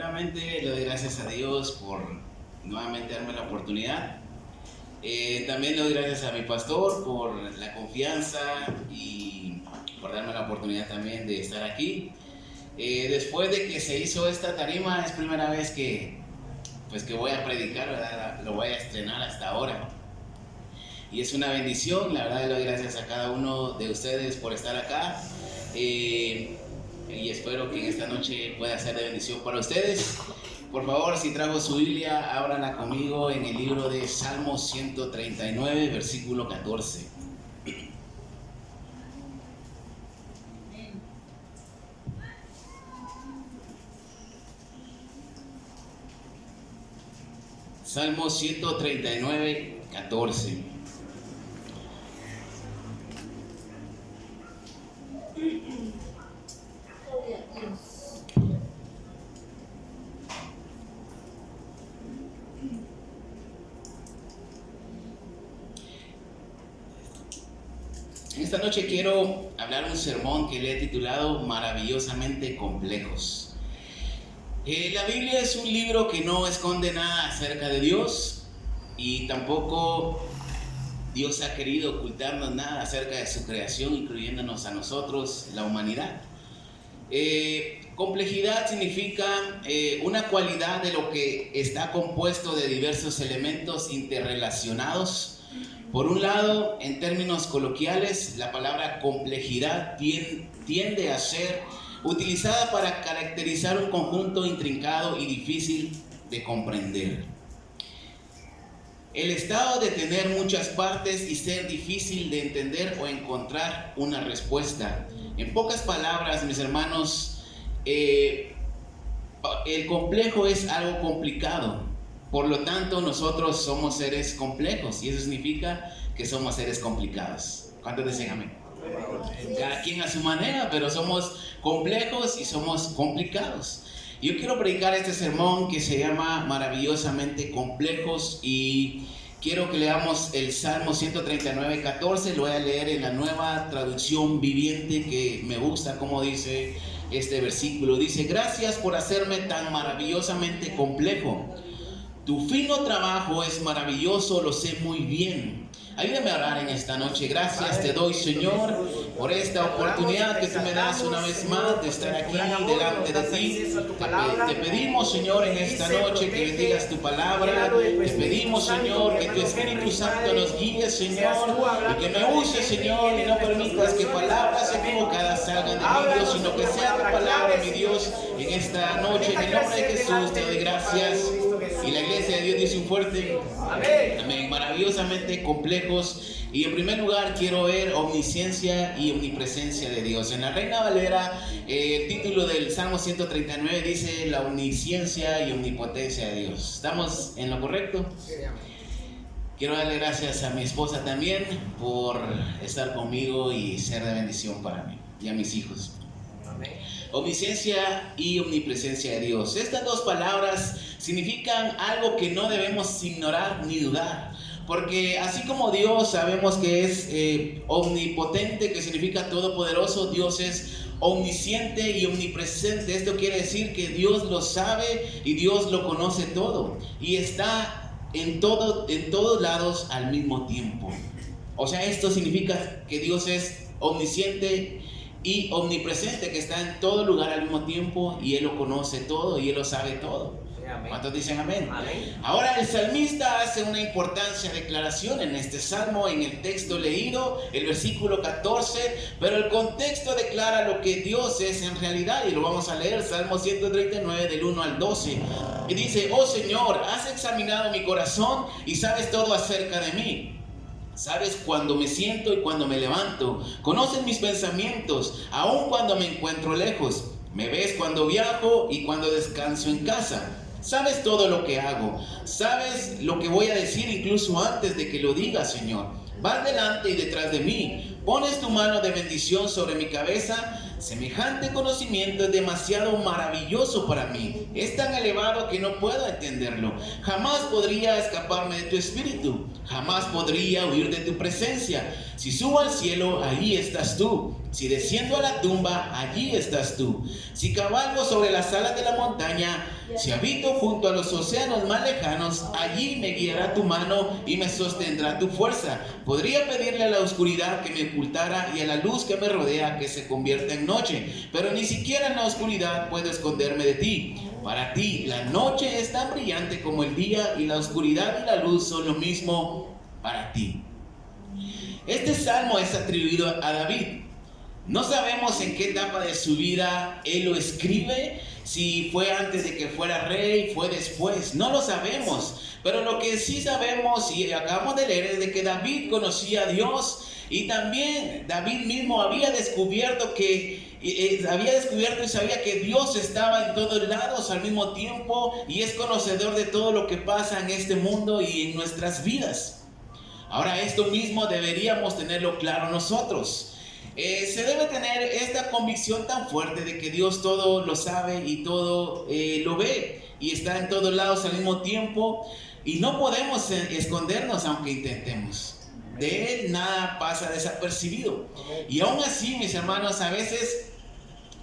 Primeramente le doy gracias a Dios por nuevamente darme la oportunidad. También le doy gracias a mi pastor por la confianza y por darme la oportunidad también de estar aquí. Después de que se hizo esta tarima, es primera vez que voy a predicar, ¿verdad? Lo voy a estrenar hasta ahora. Y es una bendición, la verdad le doy gracias a cada uno de ustedes por estar acá. Y espero que en esta noche pueda ser de bendición para ustedes. Por favor, si trajo su Biblia, ábranla conmigo en el libro de Salmo 139, versículo 14. Salmo 139, 14. Esta noche quiero hablar un sermón que le he titulado Maravillosamente Complejos. La Biblia es un libro que no esconde nada acerca de Dios y tampoco Dios ha querido ocultarnos nada acerca de su creación, incluyéndonos a nosotros, la humanidad. Complejidad significa una cualidad de lo que está compuesto de diversos elementos interrelacionados. Por un lado, en términos coloquiales, la palabra complejidad tiende a ser utilizada para caracterizar un conjunto intrincado y difícil de comprender. El estado de tener muchas partes y ser difícil de entender o encontrar una respuesta. En pocas palabras, mis hermanos, el complejo es algo complicado. Por lo tanto, nosotros somos seres complejos y eso significa que somos seres complicados. ¿Cuántos dicen amén? Cada quien a su manera, pero somos complejos y somos complicados. Yo quiero predicar este sermón que se llama Maravillosamente Complejos y quiero que leamos el Salmo 139, 14. Lo voy a leer en la Nueva Traducción Viviente, que me gusta como dice este versículo. Dice: gracias por hacerme tan maravillosamente complejo. Tu fino trabajo es maravilloso, lo sé muy bien. Ayúdame a orar en esta noche. Gracias te doy, Señor, por esta oportunidad que tú me das una vez más de estar aquí delante de ti. Te pedimos, Señor, en esta noche que bendigas tu palabra. Te pedimos, Señor, que tu Espíritu Santo nos guíe, Señor, y que me use, Señor, y no permitas que palabras equivocadas salgan de mi Dios, sino que sea tu palabra, mi Dios, en esta noche. En el nombre de Jesús te doy gracias. Y la iglesia de Dios dice un fuerte amén. Amén. Maravillosamente complejos. Y en primer lugar quiero ver omnisciencia y omnipresencia de Dios. En la Reina Valera, el título del Salmo 139 dice la omnisciencia y omnipotencia de Dios. ¿Estamos en lo correcto? Quiero darle gracias a mi esposa también por estar conmigo y ser de bendición para mí y a mis hijos. Omnisciencia y omnipresencia de Dios. Estas dos palabras significan algo que no debemos ignorar ni dudar. Porque así como Dios sabemos que es omnipotente, que significa todopoderoso, Dios es omnisciente y omnipresente. Esto quiere decir que Dios lo sabe y Dios lo conoce todo. Y está en todos lados al mismo tiempo. O sea, esto significa que Dios es omnisciente y omnipresente, que está en todo lugar al mismo tiempo y Él lo conoce todo y Él lo sabe todo. ¿Cuántos dicen amén? Amén. Ahora el salmista hace una importante declaración en este salmo, en el texto leído, el versículo 14, pero el contexto declara lo que Dios es en realidad y lo vamos a leer, Salmo 139 del 1 al 12. Y dice: oh Señor, has examinado mi corazón y sabes todo acerca de mí. Sabes cuando me siento y cuando me levanto. Conoces mis pensamientos, aun cuando me encuentro lejos. Me ves cuando viajo y cuando descanso en casa. Sabes todo lo que hago. Sabes lo que voy a decir incluso antes de que lo diga, Señor. Vas delante y detrás de mí. Pones tu mano de bendición sobre mi cabeza. Semejante conocimiento es demasiado maravilloso para mí. Es tan elevado que no puedo entenderlo. Jamás podría escaparme de tu espíritu. Jamás podría huir de tu presencia. Si subo al cielo, allí estás tú. Si desciendo a la tumba, allí estás tú. Si cabalgo sobre las alas de la montaña, si habito junto a los océanos más lejanos, allí me guiará tu mano y me sostendrá tu fuerza. Podría pedirle a la oscuridad que me ocultara y a la luz que me rodea que se convierta en noche, pero ni siquiera en la oscuridad puedo esconderme de ti. Para ti la noche es tan brillante como el día, y la oscuridad y la luz son lo mismo para ti. Este salmo es atribuido a David. No sabemos en qué etapa de su vida él lo escribe, si fue antes de que fuera rey, fue después, no lo sabemos. Pero lo que sí sabemos y acabamos de leer es de que David conocía a Dios, y también David mismo había descubierto y sabía que Dios estaba en todos lados al mismo tiempo, y es conocedor de todo lo que pasa en este mundo y en nuestras vidas. Ahora, esto mismo deberíamos tenerlo claro nosotros. Se debe tener esta convicción tan fuerte de que Dios todo lo sabe y todo lo ve, y está en todos lados al mismo tiempo, y no podemos escondernos aunque intentemos. De Él nada pasa desapercibido. Y aún así, mis hermanos, a veces,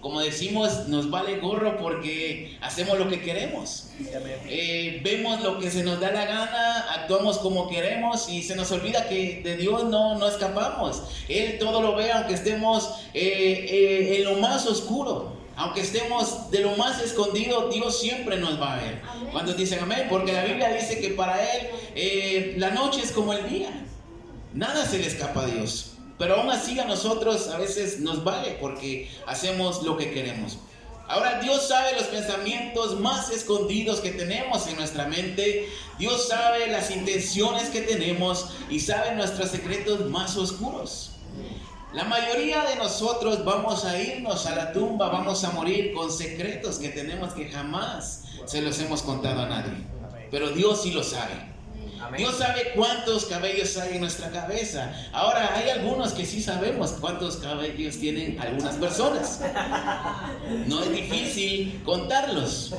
como decimos, nos vale gorro porque hacemos lo que queremos. Vemos lo que se nos da la gana, actuamos como queremos, y se nos olvida que de Dios no escapamos. Él todo lo ve, aunque estemos en lo más oscuro. Aunque estemos de lo más escondido, Dios siempre nos va a ver. Amén. Cuando dicen amén, porque la Biblia dice que para Él la noche es como el día. Nada se le escapa a Dios. Pero aún así a nosotros a veces nos vale porque hacemos lo que queremos. Ahora, Dios sabe los pensamientos más escondidos que tenemos en nuestra mente. Dios sabe las intenciones que tenemos y sabe nuestros secretos más oscuros. La mayoría de nosotros vamos a irnos a la tumba, vamos a morir con secretos que tenemos que jamás se los hemos contado a nadie. Pero Dios sí lo sabe. Dios sabe cuántos cabellos hay en nuestra cabeza. Ahora, hay algunos que sí sabemos cuántos cabellos tienen algunas personas. No es difícil contarlos.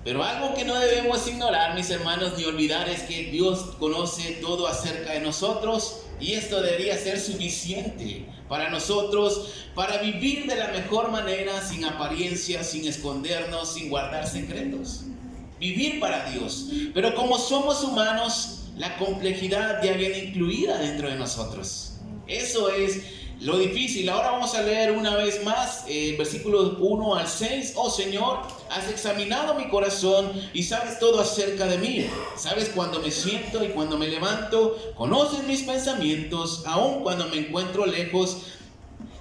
Pero algo que no debemos ignorar, mis hermanos, ni olvidar, es que Dios conoce todo acerca de nosotros, y esto debería ser suficiente para nosotros, para vivir de la mejor manera, sin apariencia, sin escondernos, sin guardar secretos. Vivir para Dios. Pero como somos humanos, la complejidad ya viene incluida dentro de nosotros. Eso es lo difícil. Ahora vamos a leer una vez más versículos 1 al 6. Oh Señor, has examinado mi corazón y sabes todo acerca de mí. Sabes cuando me siento y cuando me levanto. Conoces mis pensamientos, aun cuando me encuentro lejos.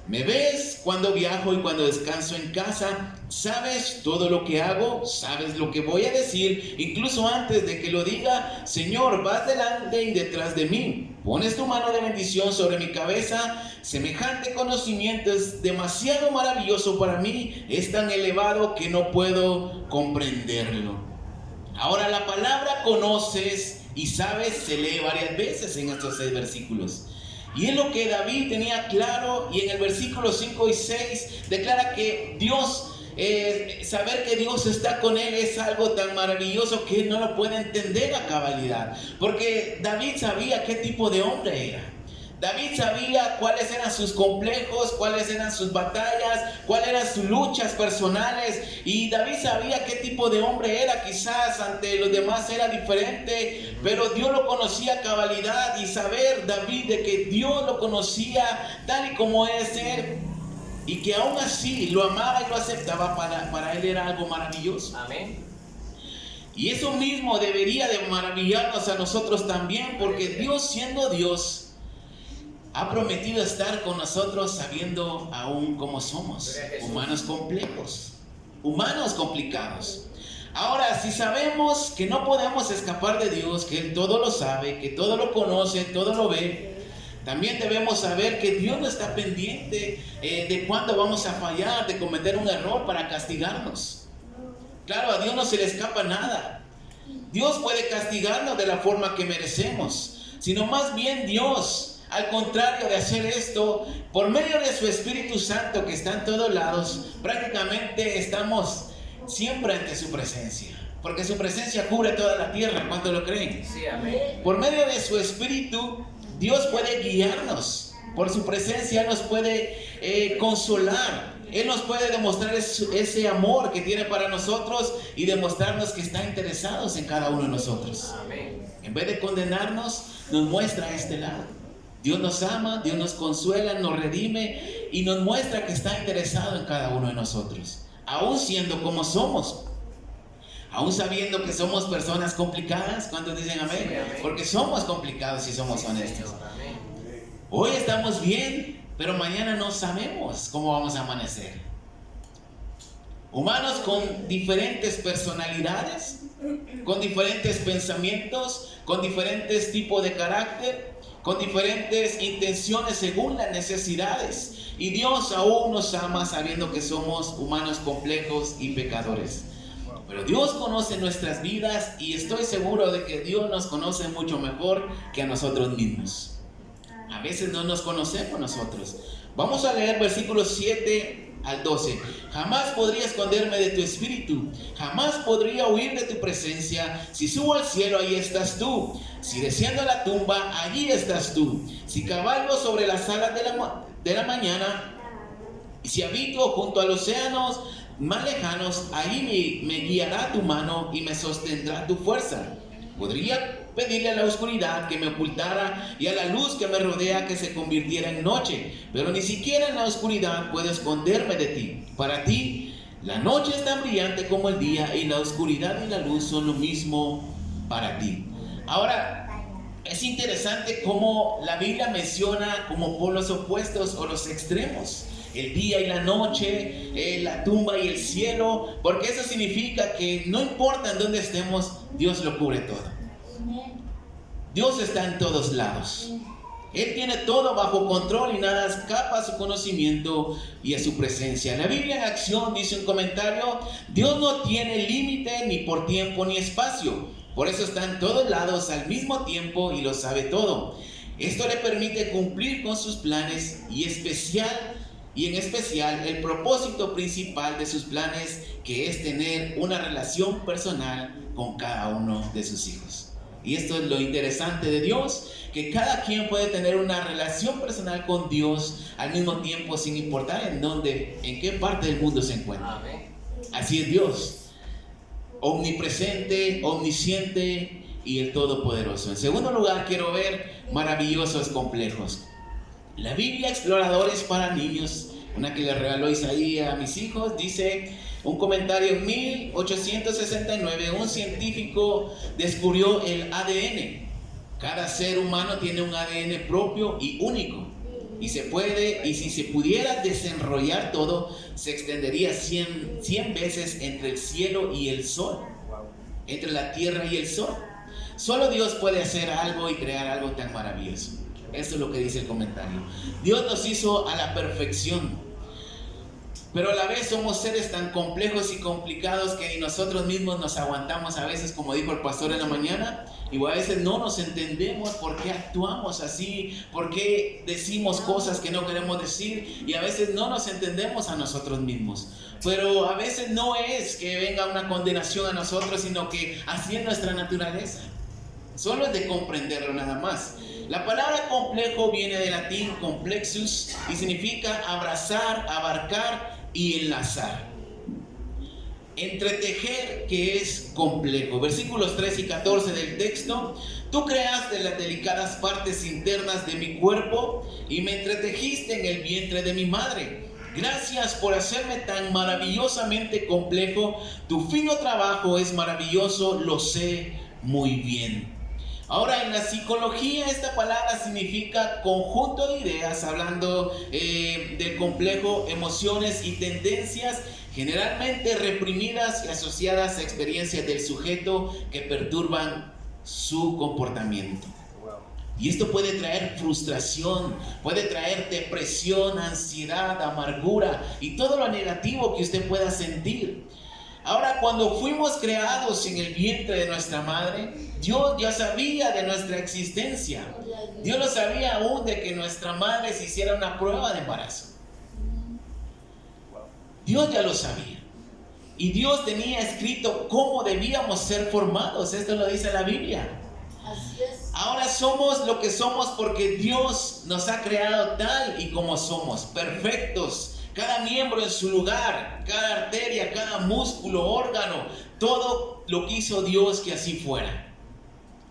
Me ves cuando viajo y cuando descanso en casa. Sabes todo lo que hago, sabes lo que voy a decir, incluso antes de que lo diga. Señor, vas delante y detrás de mí. Pones tu mano de bendición sobre mi cabeza. Semejante conocimiento es demasiado maravilloso para mí. Es tan elevado que no puedo comprenderlo. Ahora, la palabra conoces y sabes se lee varias veces en estos 6 versículos. Y es lo que David tenía claro, y en el versículo 5 y 6 declara que Dios, saber que Dios está con él es algo tan maravilloso que él no lo puede entender a cabalidad. Porque David sabía qué tipo de hombre era. David sabía cuáles eran sus complejos, cuáles eran sus batallas, cuáles eran sus luchas personales. Y David sabía qué tipo de hombre era. Quizás ante los demás era diferente, pero Dios lo conocía a cabalidad. Y saber David de que Dios lo conocía tal y como es él, y que aún así lo amaba y lo aceptaba, para él era algo maravilloso. Amén. Y eso mismo debería de maravillarnos a nosotros también, porque Dios, siendo Dios, ha prometido estar con nosotros sabiendo aún cómo somos, humanos complejos, humanos complicados. Ahora, si sabemos que no podemos escapar de Dios, que Él todo lo sabe, que todo lo conoce, todo lo ve, también debemos saber que Dios no está pendiente de cuándo vamos a fallar, de cometer un error para castigarnos. Claro, a Dios no se le escapa nada. Dios puede castigarnos de la forma que merecemos, sino más bien Dios, al contrario de hacer esto, por medio de su Espíritu Santo que está en todos lados, prácticamente estamos siempre ante su presencia. porque su presencia cubre toda la tierra. ¿Cuánto lo creen? Sí, amén. Por medio de su Espíritu, Dios puede guiarnos. Por su presencia nos puede consolar. Él nos puede demostrar ese amor que tiene para nosotros y demostrarnos que está interesado en cada uno de nosotros. Amén. En vez de condenarnos, nos muestra este lado. Dios nos ama, Dios nos consuela, nos redime y nos muestra que está interesado en cada uno de nosotros. Aún siendo como somos. Aún sabiendo que somos personas complicadas. ¿Cuántos dicen amén? Sí, amén. Porque somos complicados y somos honestos. Señor, amén. Hoy estamos bien, pero mañana no sabemos cómo vamos a amanecer. Humanos con diferentes personalidades, con diferentes pensamientos, con diferentes tipos de carácter, con diferentes intenciones según las necesidades. Y Dios aún nos ama sabiendo que somos humanos complejos y pecadores. Pero Dios conoce nuestras vidas y estoy seguro de que Dios nos conoce mucho mejor que a nosotros mismos. A veces no nos conocemos nosotros. Vamos a leer versículos 7 al 12. Jamás podría esconderme de tu espíritu, jamás podría huir de tu presencia. Si subo al cielo, ahí estás tú. Si desciendo a la tumba, allí estás tú. Si cabalgo sobre las alas de la mañana, y si habito junto a los océanos más lejanos, ahí me guiará tu mano y me sostendrá tu fuerza. Podría pedirle a la oscuridad que me ocultara y a la luz que me rodea que se convirtiera en noche, pero ni siquiera en la oscuridad puedo esconderme de ti. Para ti, la noche es tan brillante como el día y la oscuridad y la luz son lo mismo para ti. Ahora, es interesante cómo la Biblia menciona como polos opuestos o los extremos. El día y la noche, la tumba y el cielo, porque eso significa que no importa en dónde estemos, Dios lo cubre todo. Dios está en todos lados. Él tiene todo bajo control y nada escapa a su conocimiento y a su presencia. La Biblia en acción dice un comentario: Dios no tiene límite ni por tiempo ni espacio. Por eso está en todos lados al mismo tiempo y lo sabe todo. Esto le permite cumplir con sus planes y en especial el propósito principal de sus planes, que es tener una relación personal con cada uno de sus hijos. Y esto es lo interesante de Dios, que cada quien puede tener una relación personal con Dios al mismo tiempo, sin importar en qué parte del mundo se encuentra. Amén. Así es Dios, omnipresente, omnisciente y el Todopoderoso. En segundo lugar, quiero ver maravillosos complejos. La Biblia Exploradores para Niños, una que le regaló Isaías a mis hijos, dice un comentario: en 1869 un científico descubrió el ADN. Cada ser humano tiene un ADN propio y único. Y si se pudiera desenrollar todo, se extendería 100 veces entre el cielo y el sol, entre la tierra y el sol. Solo Dios puede hacer algo y crear algo tan maravilloso. Eso es lo que dice el comentario. Dios nos hizo a la perfección, pero a la vez somos seres tan complejos y complicados que ni nosotros mismos nos aguantamos a veces, como dijo el pastor en la mañana, y a veces no nos entendemos por qué actuamos así, por qué decimos cosas que no queremos decir, y a veces no nos entendemos a nosotros mismos. Pero a veces no es que venga una condenación a nosotros, sino que así es nuestra naturaleza. Solo es de comprenderlo nada más. La palabra complejo viene del latín complexus y significa abrazar, abarcar y enlazar. Entretejer, que es complejo. Versículos 13 y 14 del texto: tú creaste las delicadas partes internas de mi cuerpo y me entretejiste en el vientre de mi madre. Gracias por hacerme tan maravillosamente complejo. Tu fino trabajo es maravilloso, lo sé muy bien. Ahora, en la psicología esta palabra significa conjunto de ideas, hablando del complejo, emociones y tendencias generalmente reprimidas y asociadas a experiencias del sujeto que perturban su comportamiento. Y esto puede traer frustración, puede traer depresión, ansiedad, amargura y todo lo negativo que usted pueda sentir. Ahora, cuando fuimos creados en el vientre de nuestra madre, Dios ya sabía de nuestra existencia. Dios lo sabía aún de que nuestra madre se hiciera una prueba de embarazo. Dios ya lo sabía. Y Dios tenía escrito cómo debíamos ser formados. Esto lo dice la Biblia. Así es. Ahora somos lo que somos porque Dios nos ha creado tal y como somos, perfectos. Cada miembro en su lugar, cada arteria, cada músculo, órgano, todo lo que hizo Dios que así fuera.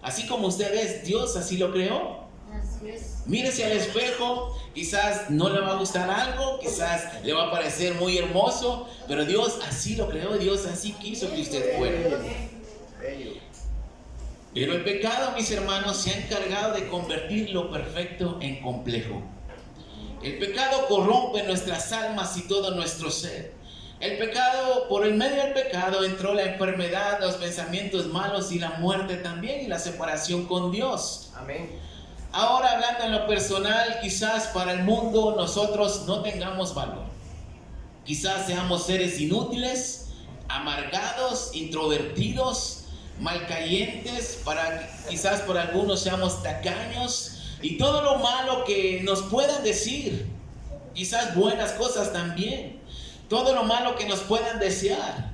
Así como usted es, Dios así lo creó. Así es. Mírese al espejo, quizás no le va a gustar algo, quizás le va a parecer muy hermoso, pero Dios así lo creó, Dios así quiso que usted fuera. Pero el pecado, mis hermanos, se ha encargado de convertir lo perfecto en complejo. El pecado corrompe nuestras almas y todo nuestro ser. El pecado, por el medio del pecado entró la enfermedad, los pensamientos malos y la muerte también, y la separación con Dios. Amén. Ahora, hablando en lo personal, quizás para el mundo nosotros no tengamos valor. Quizás seamos seres inútiles, amargados, introvertidos, malcayentes, quizás por algunos seamos tacaños, y todo lo malo que nos puedan decir, quizás buenas cosas también, todo lo malo que nos puedan desear,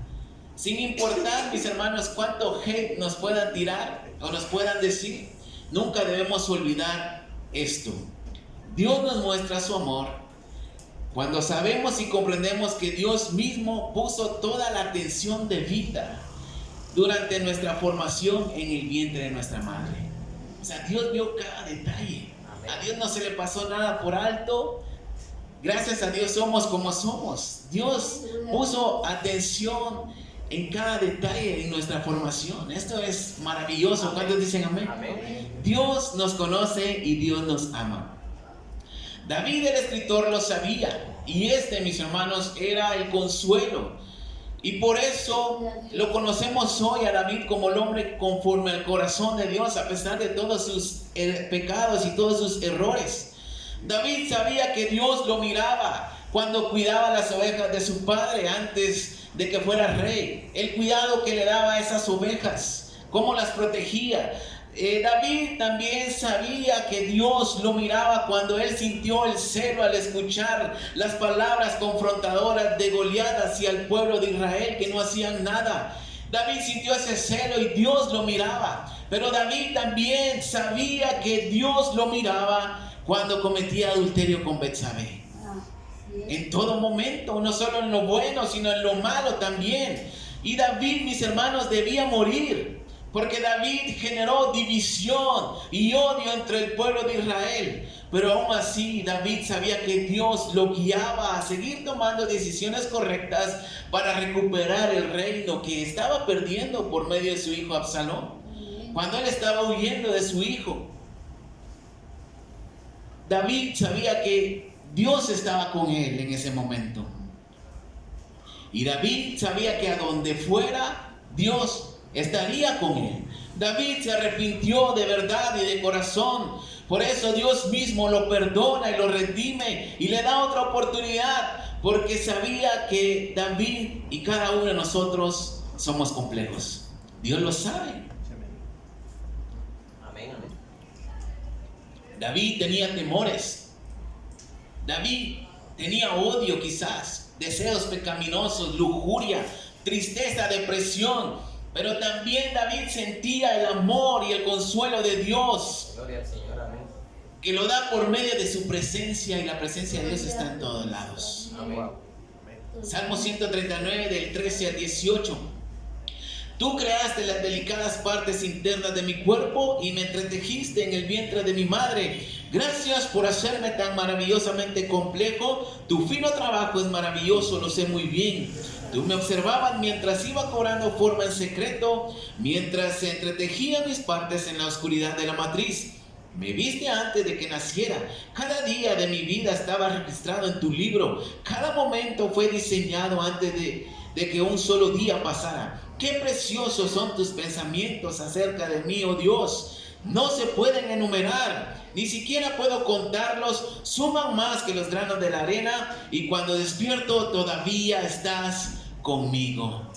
sin importar, mis hermanos, cuánto hate nos puedan tirar o nos puedan decir. Nunca debemos olvidar esto. Dios nos muestra su amor cuando sabemos y comprendemos que Dios mismo puso toda la atención debida durante nuestra formación en el vientre de nuestra madre. O sea, Dios vio cada detalle. Amén. A Dios no se le pasó nada por alto. Gracias a Dios somos como somos. Dios puso atención en cada detalle de nuestra formación. Esto es maravilloso. ¿Cuántos dicen amén? Amén. Dios nos conoce y Dios nos ama. David, el escritor, lo sabía. Y mis hermanos, era el consuelo. Y por eso lo conocemos hoy a David como el hombre conforme al corazón de Dios, a pesar de todos sus pecados y todos sus errores. David sabía que Dios lo miraba cuando cuidaba las ovejas de su padre antes de que fuera rey. El cuidado que le daba a esas ovejas, cómo las protegía. David también sabía que Dios lo miraba cuando él sintió el celo al escuchar las palabras confrontadoras de Goliat hacia el pueblo de Israel, que no hacían nada. David sintió ese celo y Dios lo miraba. Pero David también sabía que Dios lo miraba cuando cometía adulterio con Betsabé. En todo momento, no solo en lo bueno, sino en lo malo también. Y David, mis hermanos, debía morir, porque David generó división y odio entre el pueblo de Israel. Pero aún así, David sabía que Dios lo guiaba a seguir tomando decisiones correctas para recuperar el reino que estaba perdiendo por medio de su hijo Absalón. Cuando él estaba huyendo de su hijo, David sabía que Dios estaba con él en ese momento. Y David sabía que a donde fuera, Dios estaría con él. David se arrepintió de verdad y de corazón. Por eso Dios mismo lo perdona y lo redime y le da otra oportunidad, porque sabía que David y cada uno de nosotros somos complejos. Dios lo sabe. Amén, amén. David tenía temores. David tenía odio, quizás, deseos pecaminosos, lujuria, tristeza, depresión. Pero también David sentía el amor y el consuelo de Dios, Gloria al Señor, amén. que lo da por medio de su presencia, y la presencia de Dios está en todos lados. Amén. Salmo 139 del 13 al 18. Tú creaste las delicadas partes internas de mi cuerpo y me entretejiste en el vientre de mi madre. Gracias por hacerme tan maravillosamente complejo. Tu fino trabajo es maravilloso, lo sé muy bien. Tú me observabas mientras iba cobrando forma en secreto, mientras se entretejían mis partes en la oscuridad de la matriz. Me viste antes de que naciera. Cada día de mi vida estaba registrado en tu libro. Cada momento fue diseñado antes de que un solo día pasara. Qué preciosos son tus pensamientos acerca de mí, oh Dios. No se pueden enumerar, ni siquiera puedo contarlos. Suman más que los granos de la arena, y cuando despierto todavía estás conmigo.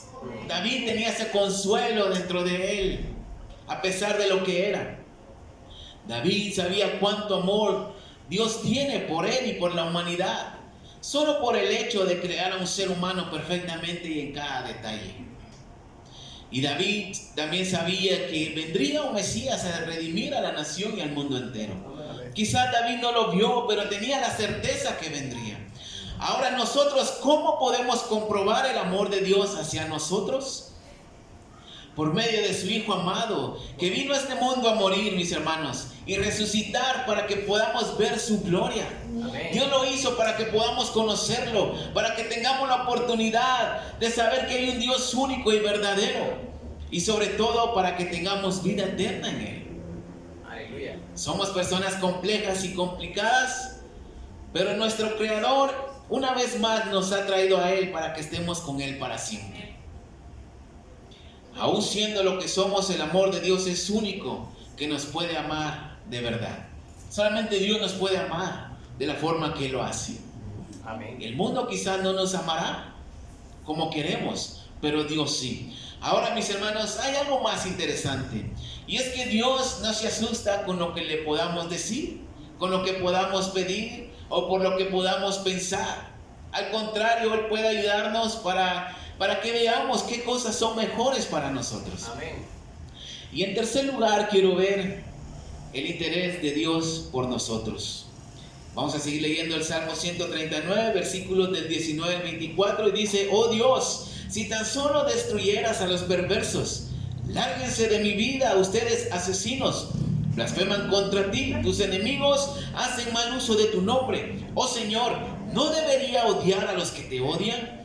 David tenía ese consuelo dentro de él, a pesar de lo que era. David sabía cuánto amor Dios tiene por él y por la humanidad. solo por el hecho de crear a un ser humano perfectamente y en cada detalle. Y David también sabía que vendría un Mesías a redimir a la nación y al mundo entero. Quizás David no lo vio, pero tenía la certeza que vendría. Ahora nosotros, ¿cómo podemos comprobar el amor de Dios hacia nosotros? Por medio de su Hijo amado, que vino a este mundo a morir, mis hermanos, y resucitar para que podamos ver su gloria. Amén. Dios lo hizo para que podamos conocerlo, para que tengamos la oportunidad de saber que hay un Dios único y verdadero, y sobre todo para que tengamos vida eterna en Él. Aleluya. Somos personas complejas y complicadas, pero nuestro Creador una vez más nos ha traído a Él para que estemos con Él para siempre. Aún siendo lo que somos, el amor de Dios es único, que nos puede amar de verdad. Solamente Dios nos puede amar de la forma que Él lo hace. Amén. El mundo quizás no nos amará como queremos, pero Dios sí. Ahora, mis hermanos, hay algo más interesante, y es que Dios no se asusta con lo que le podamos decir, con lo que podamos pedir o por lo que podamos pensar. Al contrario, Él puede ayudarnos para que veamos qué cosas son mejores para nosotros. Amén. Y en tercer lugar, quiero ver el interés de Dios por nosotros. Vamos a seguir leyendo el Salmo 139, versículos del 19 al 24, y dice: oh Dios, si tan solo destruyeras a los perversos, lárguense de mi vida ustedes asesinos, blasfeman contra ti, tus enemigos hacen mal uso de tu nombre. Oh Señor, ¿no debería odiar a los que te odian?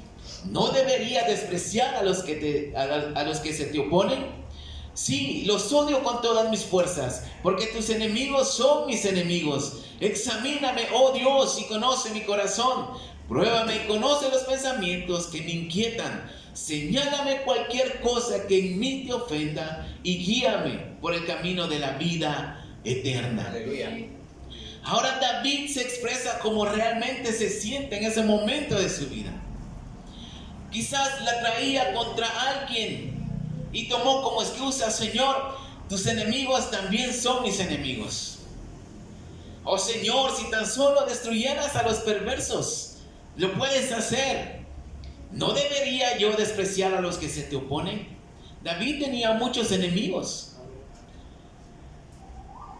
¿No debería despreciar a los que se te oponen? Sí, los odio con todas mis fuerzas, porque tus enemigos son mis enemigos. Examíname, oh Dios, y conoce mi corazón. Pruébame y conoce los pensamientos que me inquietan. Señálame cualquier cosa que en mí te ofenda y guíame por el camino de la vida eterna. Aleluya. Ahora David se expresa como realmente se siente en ese momento de su vida. Quizás la traía contra alguien y tomó como excusa: Señor, tus enemigos también son mis enemigos. Oh Señor, si tan solo destruyeras a los perversos, lo puedes hacer. ¿No debería yo despreciar a los que se te oponen? David tenía muchos enemigos.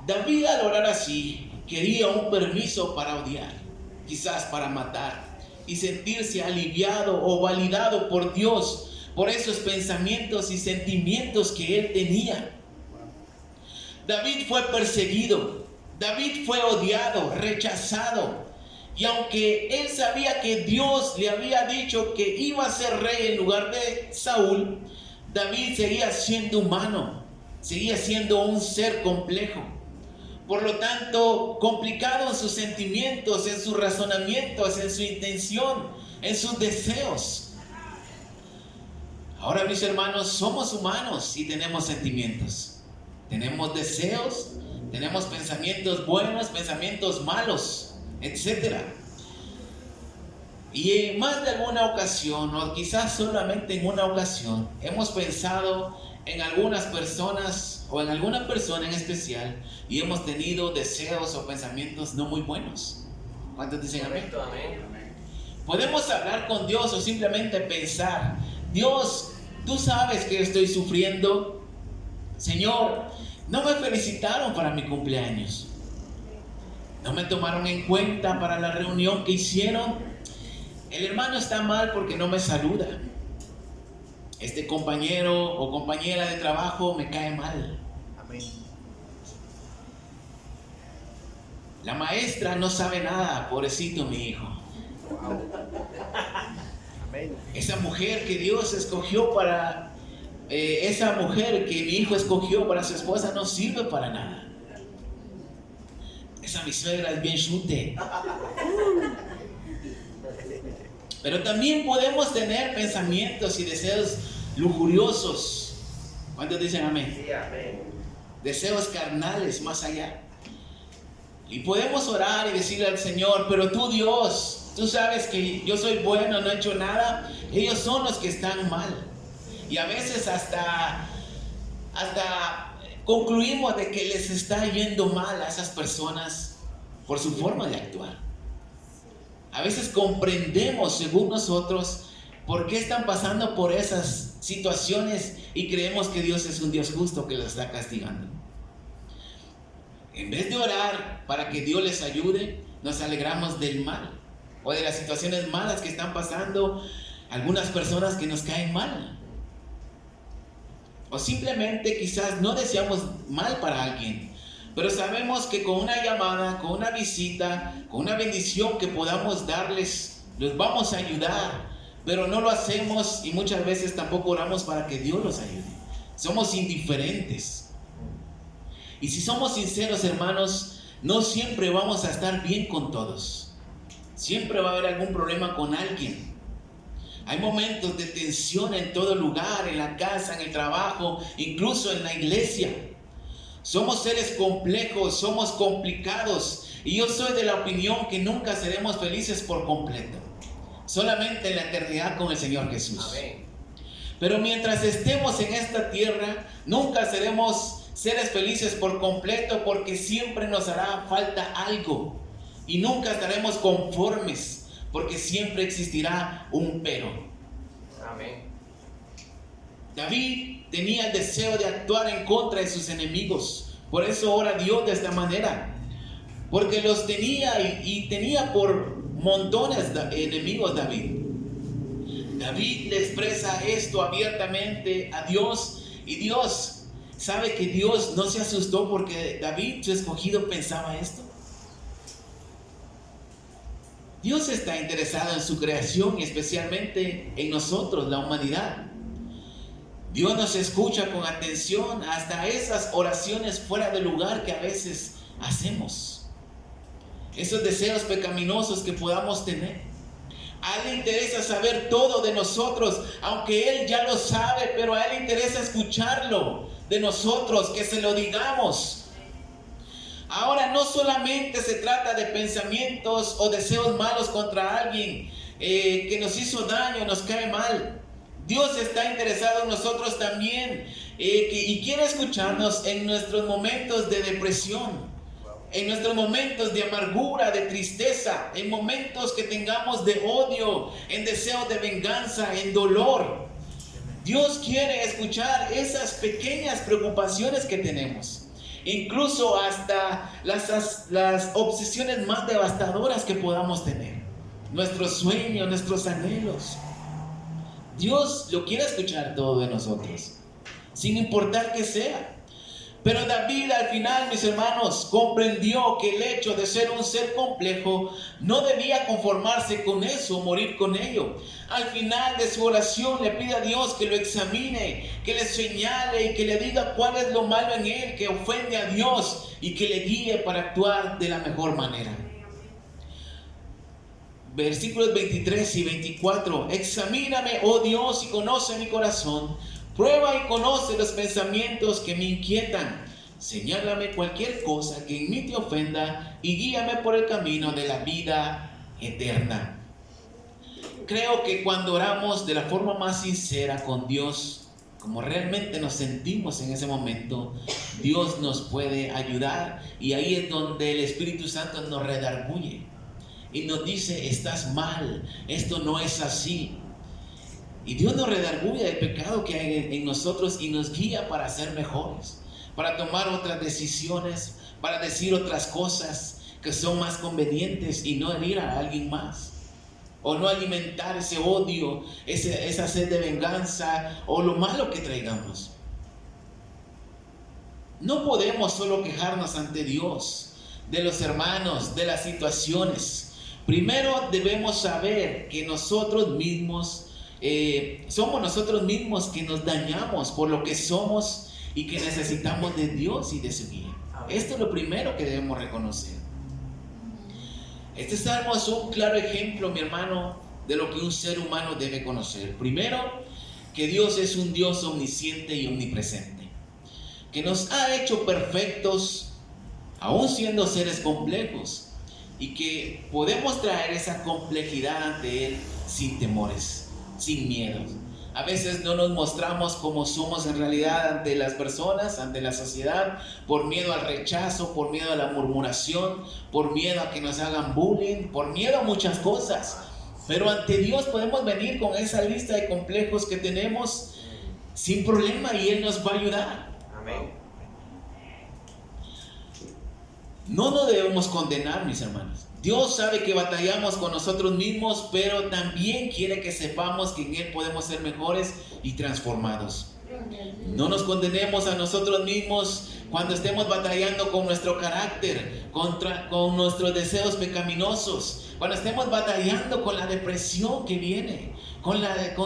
David, al orar así, quería un permiso para odiar, quizás para matar, y sentirse aliviado o validado por Dios por esos pensamientos y sentimientos que él tenía. David fue perseguido, David fue odiado, rechazado, y aunque él sabía que Dios le había dicho que iba a ser rey en lugar de Saúl, David seguía siendo humano, seguía siendo un ser complejo. Por lo tanto, complicado en sus sentimientos, en sus razonamientos, en su intención, en sus deseos. Ahora, mis hermanos, somos humanos y tenemos sentimientos. Tenemos deseos, tenemos pensamientos buenos, pensamientos malos, etc. Y en más de alguna ocasión, o quizás solamente en una ocasión, hemos pensado en algunas personas o en alguna persona en especial y hemos tenido deseos o pensamientos no muy buenos. ¿Cuántos dicen amén? Podemos hablar con Dios o simplemente pensar: Dios, tú sabes que estoy sufriendo. Señor, no me felicitaron para mi cumpleaños, no me tomaron en cuenta para la reunión que hicieron. El hermano está mal porque no me saluda. Este compañero o compañera de trabajo me cae mal. Amén. La maestra no sabe nada, pobrecito mi hijo. Wow. Amén. Esa mujer que Dios escogió para esa mujer que mi hijo escogió para su esposa no sirve para nada. Esa mi suegra es bien chute. Pero también podemos tener pensamientos y deseos lujuriosos. ¿Cuántos dicen amén? Sí, amén. Deseos carnales más allá. Y podemos orar y decirle al Señor: pero tú, Dios, tú sabes que yo soy bueno, no he hecho nada. Ellos son los que están mal. Y a veces hasta concluimos de que les está yendo mal a esas personas por su forma de actuar. A veces comprendemos, según nosotros, por qué están pasando por esas situaciones y creemos que Dios es un Dios justo que los está castigando. En vez de orar para que Dios les ayude, nos alegramos del mal o de las situaciones malas que están pasando algunas personas que nos caen mal. O simplemente quizás no deseamos mal para alguien, pero sabemos que con una llamada, con una visita, con una bendición que podamos darles, los vamos a ayudar, pero no lo hacemos y muchas veces tampoco oramos para que Dios los ayude. Somos indiferentes. Y si somos sinceros, hermanos, no siempre vamos a estar bien con todos. Siempre va a haber algún problema con alguien. Hay momentos de tensión en todo lugar, en la casa, en el trabajo, incluso en la iglesia. Somos seres complejos, somos complicados. Y yo soy de la opinión que nunca seremos felices por completo. Solamente en la eternidad con el Señor Jesús. Amén. Pero mientras estemos en esta tierra, nunca seremos seres felices por completo, porque siempre nos hará falta algo y nunca estaremos conformes, porque siempre existirá un pero. Amén. David tenía el deseo de actuar en contra de sus enemigos, por eso ora a Dios de esta manera, porque los tenía y tenía por montones de enemigos. David le expresa esto abiertamente a Dios, y Dios sabe que Dios no se asustó porque David, su escogido, pensaba esto. Dios está interesado en su creación y especialmente en nosotros, la humanidad. Dios nos escucha con atención hasta esas oraciones fuera de lugar que a veces hacemos. Esos deseos pecaminosos que podamos tener. A Él le interesa saber todo de nosotros, aunque Él ya lo sabe, pero a Él le interesa escucharlo de nosotros, que se lo digamos. Ahora no solamente se trata de pensamientos o deseos malos contra alguien que nos hizo daño, nos cae mal. Dios está interesado en nosotros también y quiere escucharnos en nuestros momentos de depresión, en nuestros momentos de amargura, de tristeza, en momentos que tengamos de odio, en deseos de venganza, en dolor. Dios quiere escuchar esas pequeñas preocupaciones que tenemos, incluso hasta las obsesiones más devastadoras que podamos tener, nuestros sueños, nuestros anhelos. Dios lo quiere escuchar todo de nosotros, sin importar que sea. Pero David al final, mis hermanos, comprendió que el hecho de ser un ser complejo no debía conformarse con eso, morir con ello. Al final de su oración le pide a Dios que lo examine, que le señale y que le diga cuál es lo malo en él, que ofende a Dios y que le guíe para actuar de la mejor manera. Versículos 23 y 24. Examíname, oh Dios, y conoce mi corazón. Prueba y conoce los pensamientos que me inquietan. Señálame cualquier cosa que en mí te ofenda y guíame por el camino de la vida eterna. Creo que cuando oramos de la forma más sincera con Dios, como realmente nos sentimos en ese momento, Dios nos puede ayudar, y ahí es donde el Espíritu Santo nos redarguye y nos dice: estás mal, esto no es así. Y Dios nos redarguye del pecado que hay en nosotros y nos guía para ser mejores, para tomar otras decisiones, para decir otras cosas que son más convenientes y no herir a alguien más, o no alimentar ese odio, esa sed de venganza o lo malo que traigamos. No podemos solo quejarnos ante Dios de los hermanos, de las situaciones. Primero debemos saber que nosotros mismos somos nosotros mismos que nos dañamos por lo que somos y que necesitamos de Dios y de su guía. Esto es lo primero que debemos reconocer. Este salmo es un claro ejemplo, mi hermano, de lo que un ser humano debe conocer. Primero, que Dios es un Dios omnisciente y omnipresente, que nos ha hecho perfectos, aún siendo seres complejos, y que podemos traer esa complejidad ante Él sin temores, sin miedos. A veces no nos mostramos como somos en realidad ante las personas, ante la sociedad, por miedo al rechazo, por miedo a la murmuración, por miedo a que nos hagan bullying, por miedo a muchas cosas. Pero ante Dios podemos venir con esa lista de complejos que tenemos sin problema y Él nos va a ayudar. Amén. No nos debemos condenar, mis hermanos. Dios sabe que batallamos con nosotros mismos, pero también quiere que sepamos que en Él podemos ser mejores y transformados. No nos condenemos a nosotros mismos cuando estemos batallando con nuestro carácter, con nuestros deseos pecaminosos, cuando estemos batallando con la depresión que viene, con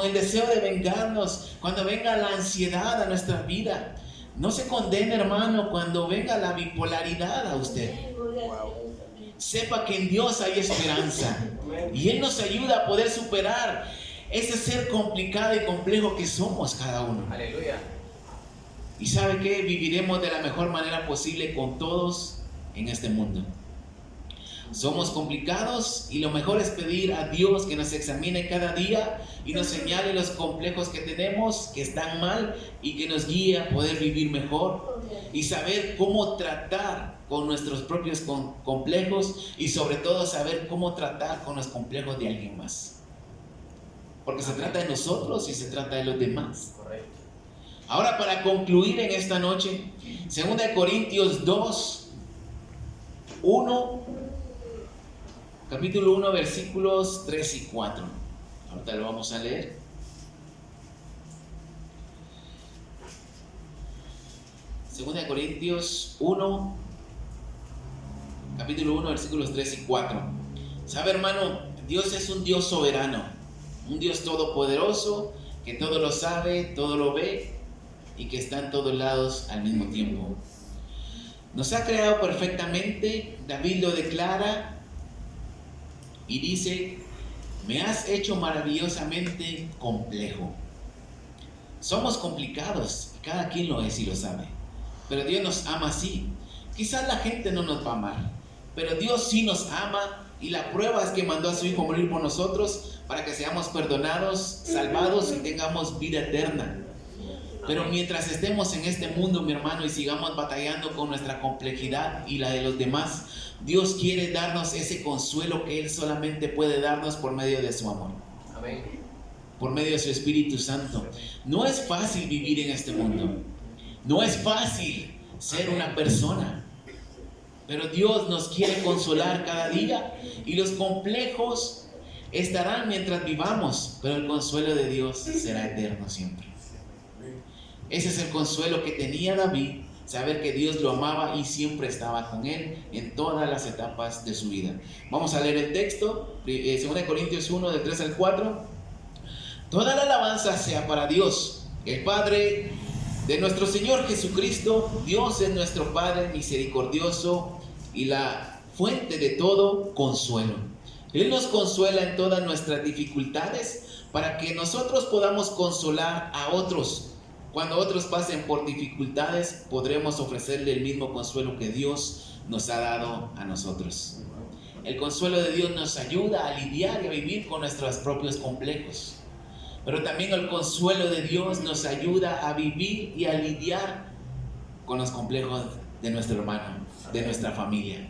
el deseo de vengarnos, cuando venga la ansiedad a nuestra vida. No se condene, hermano, cuando venga la bipolaridad a usted. Sepa que en Dios hay esperanza y Él nos ayuda a poder superar ese ser complicado y complejo que somos cada uno. Aleluya. Y sabe que viviremos de la mejor manera posible con todos en este mundo. Somos complicados y lo mejor es pedir a Dios que nos examine cada día y nos señale los complejos que tenemos, que están mal, y que nos guíe a poder vivir mejor y saber cómo tratar con nuestros propios complejos y sobre todo saber cómo tratar con los complejos de alguien más. Porque se trata de nosotros y se trata de los demás. Correcto. Ahora, para concluir en esta noche, 2 Corintios 2, 1, capítulo 1, versículos 3 y 4. Ahorita lo vamos a leer. Segunda de Corintios 1, capítulo 1, versículos 3 y 4. ¿Sabe, hermano? Dios es un Dios soberano, un Dios todopoderoso, que todo lo sabe, todo lo ve y que está en todos lados al mismo tiempo. Nos ha creado perfectamente. David lo declara y dice: me has hecho maravillosamente complejo. Somos complicados, cada quien lo es y lo sabe, pero Dios nos ama así. Quizás la gente no nos va a amar, pero Dios sí nos ama, y la prueba es que mandó a su Hijo morir por nosotros para que seamos perdonados, salvados y tengamos vida eterna. Pero mientras estemos en este mundo, mi hermano, y sigamos batallando con nuestra complejidad y la de los demás, Dios quiere darnos ese consuelo que Él solamente puede darnos por medio de su amor. Amén. Por medio de su Espíritu Santo. No es fácil vivir en este mundo. No es fácil ser una persona. Pero Dios nos quiere consolar cada día, y los complejos estarán mientras vivamos, pero el consuelo de Dios será eterno siempre. Ese es el consuelo que tenía David, saber que Dios lo amaba y siempre estaba con él en todas las etapas de su vida. Vamos a leer el texto, 2 Corintios 1, del 3 al 4. Toda la alabanza sea para Dios, el Padre de nuestro Señor Jesucristo. Dios es nuestro Padre misericordioso y la fuente de todo consuelo. Él nos consuela en todas nuestras dificultades para que nosotros podamos consolar a otros. Cuando otros pasen por dificultades, podremos ofrecerle el mismo consuelo que Dios nos ha dado a nosotros. El consuelo de Dios nos ayuda a lidiar y a vivir con nuestros propios complejos. Pero también el consuelo de Dios nos ayuda a vivir y a lidiar con los complejos de nuestro hermano, de nuestra familia.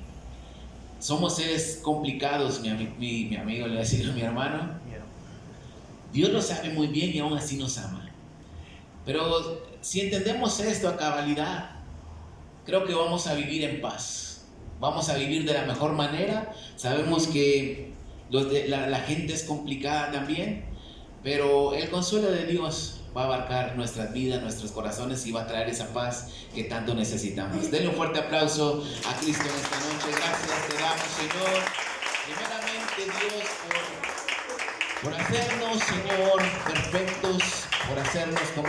Somos seres complicados, mi amigo le va a decir a mi hermano. Dios lo sabe muy bien y aún así nos ama. Pero si entendemos esto a cabalidad, creo que vamos a vivir en paz. Vamos a vivir de la mejor manera. Sabemos que la gente es complicada también, pero el consuelo de Dios va a abarcar nuestras vidas, nuestros corazones, y va a traer esa paz que tanto necesitamos. Denle un fuerte aplauso a Cristo en esta noche. Gracias te damos, Señor. Primeramente, Dios, por hacernos, Señor, perfectos, por hacernos como